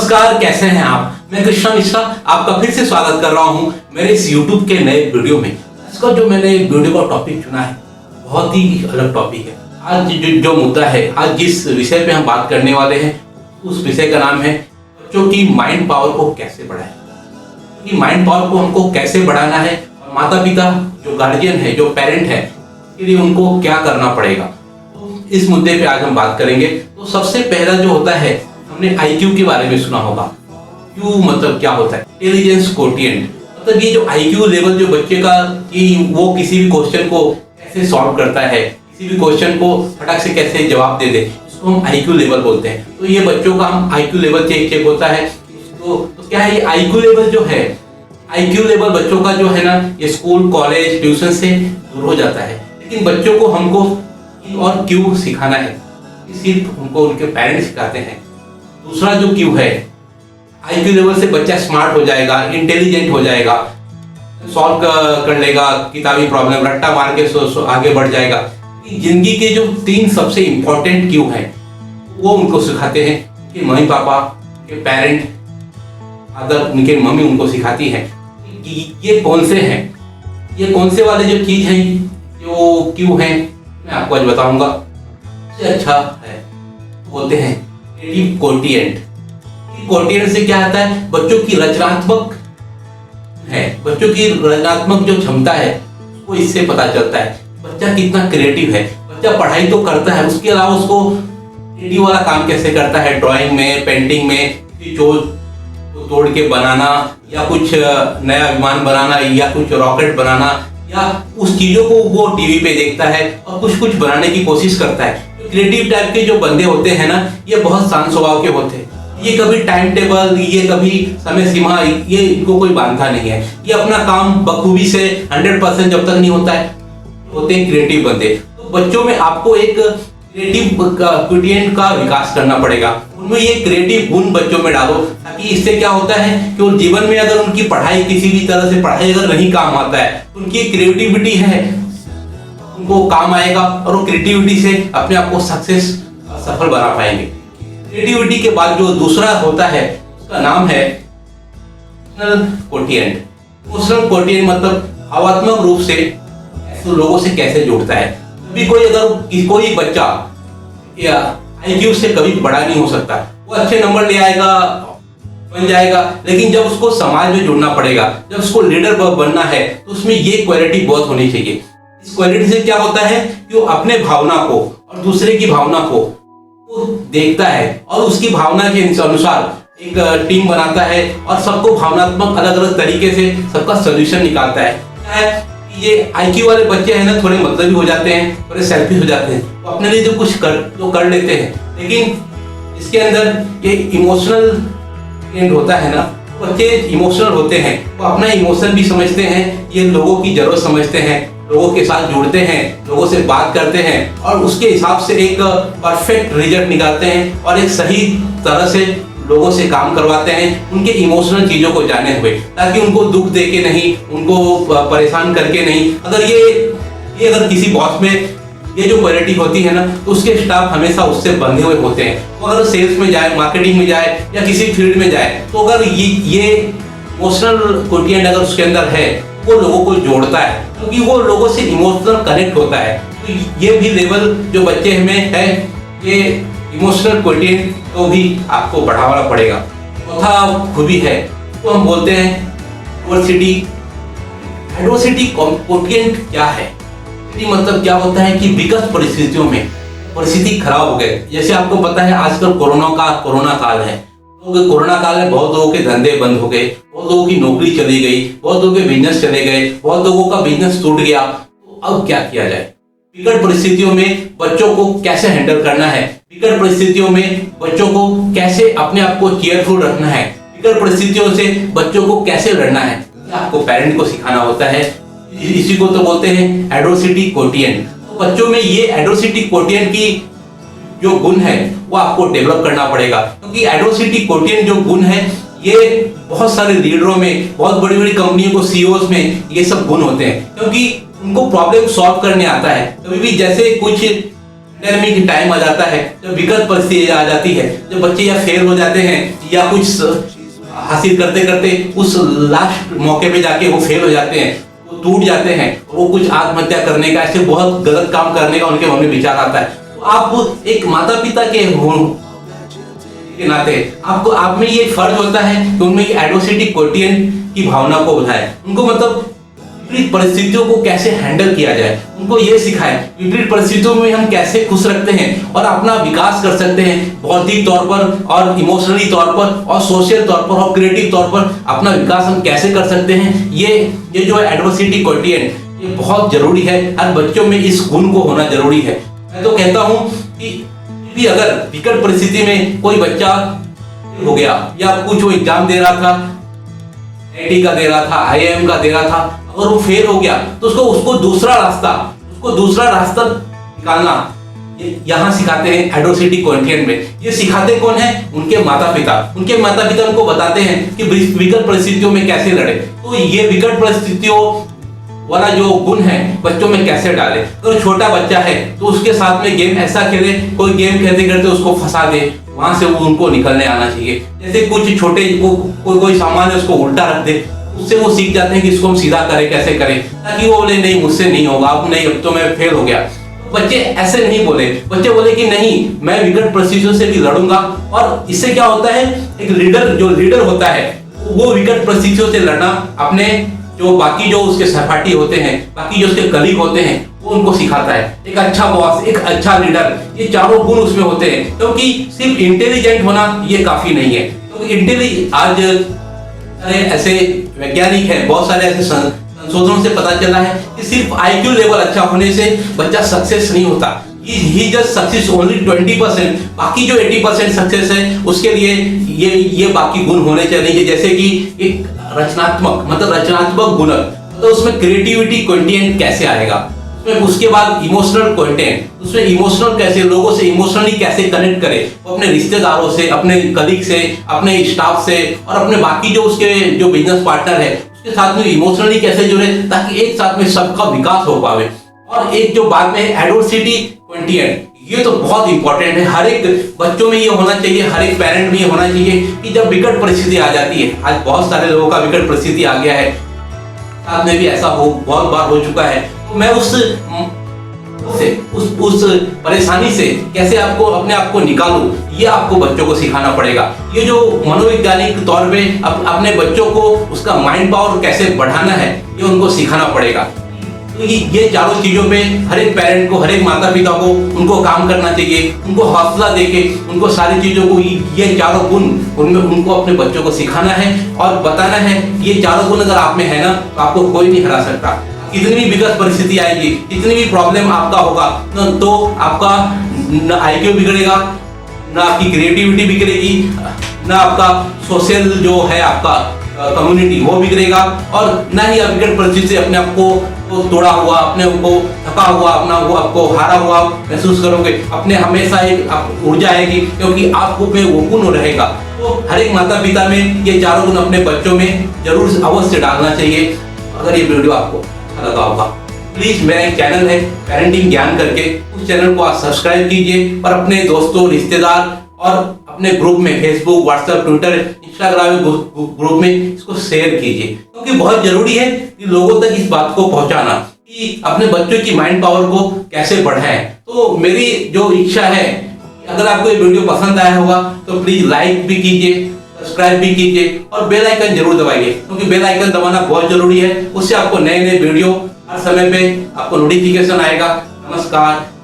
नमस्कार, कैसे हैं आप। मैं कृष्णा मिश्रा आपका फिर से स्वागत कर रहा हूं मेरे इस YouTube के नए वीडियो में। इसका जो मैंने वीडियो का टॉपिक चुना है बहुत ही अलग टॉपिक है। आज जो मुद्दा है, आज जिस विषय पे हम बात करने वाले हैं उस विषय का नाम है बच्चों की माइंड पावर को कैसे बढ़ाएं। कि माइंड पावर को हमको कैसे बढ़ाना है और माता पिता जो गार्जियन है, जो पेरेंट है, के लिए उनको क्या करना पड़ेगा, तो इस मुद्दे पे आज हम बात करेंगे। तो सबसे पहला जो होता है, हमने IQ के बारे में सुना होगा। Q मतलब क्या होता है? Intelligence quotient. मतलब ये जो IQ लेवल जो बच्चे का, कि वो किसी भी क्वेश्चन को कैसे सॉल्व करता है, किसी भी क्वेश्चन को फटाक से कैसे जवाब दे दे, इसको हम IQ लेवल बोलते हैं। तो ये बच्चों का हम IQ लेवल चेक होता है। तो क्या है, ये IQ लेवल जो है, IQ लेवल बच्चों का जो है ना, ये स्कूल, कॉलेज, ट्यूशन से दूर हो जाता है। लेकिन बच्चों को हमको Q और Q सिखाना है, सिर्फ उनको उनके पेरेंट्स सिखाते हैं। दूसरा जो Q है, IQ लेवल से बच्चा स्मार्ट हो जाएगा, इंटेलिजेंट हो जाएगा, सॉल्व कर लेगा किताबी प्रॉब्लम, रट्टा मार के आगे बढ़ जाएगा। जिंदगी के जो 3 सबसे इंपॉर्टेंट Q हैं वो उनको सिखाते हैं कि मम्मी पापा के पेरेंट, अदर उनके मम्मी उनको सिखाती है कि ये कौन से हैं, ये कौन से वाले जो चीज हैं, जो Q हैं, मैं आपको आज बताऊंगा। सबसे अच्छा है बोलते हैं क्रिएटिव कोटिएंट। कोटिएंट से क्या आता है, बच्चों की रचनात्मक है, बच्चों की रचनात्मक जो क्षमता है वो इससे पता चलता है बच्चा कितना क्रिएटिव है। बच्चा पढ़ाई तो करता है, उसके अलावा उसको क्रिएटिव वाला काम कैसे करता है, ड्राइंग में, पेंटिंग में, तोड़ के बनाना, या कुछ नया विमान बनाना, या कुछ रॉकेट बनाना, या उस चीजों को वो टीवी पे देखता है और कुछ बनाने की कोशिश करता है। क्रिएटिव टाइप के जो बंदे होते हैं ना, ये बहुत शांत स्वभाव के होते हैं। ये कभी टाइम टेबल, ये कभी समय सीमा, ये इनको कोई बांधता नहीं है। ये अपना काम बखूबी से 100% जब तक नहीं होता है, होते हैं क्रिएटिव बंदे। तो बच्चों में आपको एक क्रिएटिव कोटिएंट का विकास करना पड़ेगा। उनमें ये क्रिएटिव गुण बच्चों में डालो, ताकि इससे क्या होता है कि उन जीवन में अगर उनकी पढ़ाई, किसी भी तरह से पढ़ाई अगर नहीं काम आता है, तो उनकी क्रिएटिविटी है उनको काम आएगा और वो क्रिएटिविटी से अपने आप को सफल बना पाएंगे। क्रिएटिविटी के बाद जो दूसरा होता है उसका नाम है इमोशनल कोटिएंट। इमोशनल कोटिएंट मतलब भावात्मक रूप से लोगों से कैसे जुड़ता है। कभी कोई बच्चा या IQ से कभी बड़ा नहीं हो सकता, वो अच्छे नंबर ले आएगा, बन जाएगा, लेकिन जब उसको समाज में जुड़ना पड़ेगा, जब उसको लीडर बनना है, तो उसमें ये क्वालिटी बहुत होनी चाहिए। इस क्वालिटी से क्या होता है कि वो अपने भावना को और दूसरे की भावना को देखता है और उसकी भावना के अनुसार एक टीम बनाता है और सबको भावनात्मक अलग अलग तरीके से सबका सोल्यूशन निकालता है। क्या है, ये IQ वाले बच्चे हैं ना, थोड़े मतलबी हो जाते हैं, थोड़े सेल्फिश हो जाते हैं, वो अपने लिए जो कुछ कर लेते हैं। लेकिन इसके अंदर ये इमोशनल एंड होता है ना, बच्चे इमोशनल होते हैं, वो अपना इमोशन भी समझते हैं, ये लोगों की जरूरत समझते हैं, लोगों के साथ जुड़ते हैं, लोगों से बात करते हैं और उसके हिसाब से एक परफेक्ट रिजल्ट निकालते हैं और एक सही तरह से लोगों से काम करवाते हैं, उनके इमोशनल चीजों को जाने हुए, ताकि उनको दुख दे के नहीं, उनको परेशान करके नहीं। अगर ये अगर किसी बॉस में ये जो क्वालिटी होती है ना, तो उसके स्टाफ हमेशा उससे बंधे हुए होते हैं। वो अगर सेल्स में जाए, मार्केटिंग में जाए या किसी फील्ड में जाए, तो अगर ये इमोशनल कोटिएंट अगर उसके अंदर है, वो लोगों को जोड़ता है, क्योंकि वो लोगों से इमोशनल कनेक्ट होता है। तो ये भी लेवल जो बच्चे में है, ये इमोशनल कोटिएंट को भी आपको बढ़ाना पड़ेगा। चौथा खूबी है तो हम बोलते हैं एडवर्सिटी। एडवर्सिटी कोटिएंट क्या है? मतलब क्या होता है कि विकट परिस्थितियों में, परिस्थिति खराब हो गए, जैसे आपको पता है आजकल कोरोना काल है, तो कोरोना काल में बहुत लोगों के धंधे बंद हो गए, बहुत लोगों की नौकरी चली गई, बहुत लोगों के बिजनेस चले गए, बहुत लोगों का बिजनेस टूट गया। तो अब क्या किया जाए? विकट परिस्थितियों में बच्चों को कैसे हैंडल करना है, विकट परिस्थितियों में बच्चों को कैसे अपने आप को चेयरफुल रखना है, विकट परिस्थितियों से बच्चों को कैसे लड़ना है, आपको पेरेंट को सिखाना होता है। इसी को तो बोलते हैं एडवर्सिटी कोटिएंट। तो बच्चों में ये एडवर्सिटी कोटिएंट की जो गुण है वो आपको डेवलप करना पड़ेगा, क्योंकि एडवर्सिटी कोटिएंट जो गुण है ये बहुत सारे लीडरों में, बहुत बड़ी बड़ी कंपनियों को CEOs में ये सब गुण होते हैं, क्योंकि उनको प्रॉब्लम सॉल्व करने आता है। कभी भी जैसे कुछ पैंडेमिक टाइम आ जाता है, जब विकट परिस्थिति आ जाती है, जब बच्चे या फेल हो जाते हैं या कुछ हासिल करते करते उस लास्ट मौके पे जाके वो फेल हो जाते हैं, वो टूट जाते हैं, वो कुछ आत्महत्या करने का, ऐसे बहुत गलत काम करने का उनके मन में विचार आता है। तो आप एक माता पिता के नाते आपको आप में ये फर्ज होता है कि उनमें एडवर्सिटी क्वोटिएंट की भावना को उठाए, उनको मतलब विपरीत परिस्थितियों को कैसे हैंडल किया जाए, उनको ये सिखाए विपरीत परिस्थितियों में हम कैसे खुश रखते हैं और अपना विकास कर सकते हैं, बौद्धिक तौर पर और इमोशनली तौर पर और सोशल तौर पर और क्रिएटिव तौर पर अपना विकास हम कैसे कर सकते हैं। ये जो एडवर्सिटी क्वोटिएंट ये बहुत जरूरी है, हर बच्चों में इस गुण को होना जरूरी है। मैं तो कहता हूँ कि अगर विकट परिस्थिति में कोई बच्चा हो गया या कुछ वो एग्जाम दे रहा था, आईआईटी का दे रहा था, आईआईएम का दे रहा था, अगर वो फेल हो गया तो उसको दूसरा रास्ता निकालना यहाँ सिखाते हैं एडवर्सिटी क्वोटिएंट में। ये सिखाते कौन है? उनके माता पिता उनको बताते हैं कि विकट परिस्थितियों में कैसे लड़े। तो ये विकट परिस्थितियों वाला जो गुण है बच्चों में कैसे डाले। तो छोटा बच्चा है तो उसके साथ में गेम ऐसा खेले, कोई गेम खेलते खेलते उसको फंसा दे, वहां से उनको निकलने आना चाहिए। जैसे कुछ छोटे कोई सामान है उसको उल्टा रख दे, उससे वो सीख जाते हैं कि इसको हम सीधा करें, कैसे करें, ताकि वो बोले नहीं मुझसे नहीं होगा, अब नहीं, अब तो मैं फेल हो गया। बच्चे ऐसे नहीं बोले, बच्चे बोले कि नहीं मैं विकट परिस्थितियों से भी लड़ूंगा। और इससे क्या होता है, एक लीडर होता है वो विकट परिस्थितियों से लड़ना अपने जो बाकी जो उसके सहपाठी होते हैं, बाकी जो उसके कलीग होते हैं, वो उनको सिखाता है। एक अच्छा बॉस, एक अच्छा लीडर, ये चारों गुण उसमें होते हैं। क्योंकि सिर्फ इंटेलिजेंट होना ये काफी नहीं है। क्योंकि आज ऐसे वैज्ञानिक हैं, बहुत सारे ऐसे संशोधनों से पता चला है कि सिर्फ आईक्यू लेवल अच्छा होने से बच्चा सक्सेस नहीं होता। ही जस्ट सक्सेस ओनली 20%, बाकी जो 80% सक्सेस है उसके लिए ये बाकी गुण होने चाहिए। जैसे कि एक रचनात्मक गुण, तो उसमें क्रिएटिविटी क्वोटिएंट कैसे आएगा, उसके बाद इमोशनल क्वोटिएंट, उसमें इमोशनल कैसे, लोगों से इमोशनली कैसे कनेक्ट करे, अपने रिश्तेदारों से, अपने कलीग से, अपने स्टाफ से और अपने बाकी जो उसके जो बिजनेस पार्टनर है उसके साथ में इमोशनली कैसे जुड़े, ताकि एक साथ में सबका विकास हो पावे। और एक जो बाद में एडवर्सिटी क्वोटिएंट, ये तो बहुत इंपॉर्टेंट है, हर एक बच्चों में ये होना चाहिए, हर एक पेरेंट में ये होना चाहिए कि जब विकट परिस्थिति आ जाती है, आज बहुत सारे लोगों का विकट परिस्थिति आ गया है, साथ में भी ऐसा बहुत बार हो चुका है, तो मैं उस परेशानी से कैसे आपको अपने आप को निकालूं, ये आपको बच्चों को सिखाना पड़ेगा। ये जो मनोवैज्ञानिक तौर पे अपने बच्चों को उसका माइंड पावर कैसे बढ़ाना है, ये उनको सिखाना पड़ेगा। तो ये चारों चीजों पे हर एक पेरेंट को, हर एक माता पिता को उनको काम करना चाहिए, उनको हौसला देके उनको सारी चीजों को, ये चारों गुण उनमें उनको अपने बच्चों को सिखाना है और बताना है कि ये चारों गुण अगर आप में है ना तो आपको कोई नहीं हरा सकता। कितनी भी विकट परिस्थिति आएगी, कितनी भी प्रॉब्लम आपका होगा, तो आपका न आईक्यू बिगड़ेगा, ना आपकी क्रिएटिविटी बिगड़ेगी, ना आपका सोशल जो है आपका कम्युनिटी वो बिगड़ेगा, और ना ही आप विकट परिस्थिति से अपने आप को तोड़ा हुआ, अपने को थका हुआ, अपना वो आपको हारा हुआ महसूस करोगे। अपने हमेशा एक ऊर्जा आएगी क्योंकि आपको में वो गुण रहेगा। तो हर एक माता पिता में ये चारों गुण अपने बच्चों में जरूर अवश्य डालना चाहिए। अगर ये वीडियो आपको अच्छा लगा होगा, प्लीज मेरा एक चैनल है पेरेंटिंग ज्ञान करके, उस चैनल को आप सब्सक्राइब कीजिए और अपने दोस्तों, रिश्तेदार और अपने ग्रुप में, Facebook, WhatsApp, Twitter, Instagram group में इसको शेयर कीजिए, क्योंकि बहुत जरूरी है कि लोगों तक इस बात को पहुंचाना कि अपने बच्चों की माइंड पावर को कैसे बढ़ाएं। तो मेरी जो इच्छा है, अगर आपको ये वीडियो पसंद आया होगा तो प्लीज लाइक भी कीजिए, सब्सक्राइब भी कीजिए और बेल आइकन जरूर दबाइए, क्योंकि बेल आइकन दबाना बहुत जरूरी है। उससे आपको नए नए वीडियो हर समय पे आपको नोटिफिकेशन आएगा। नमस्कार।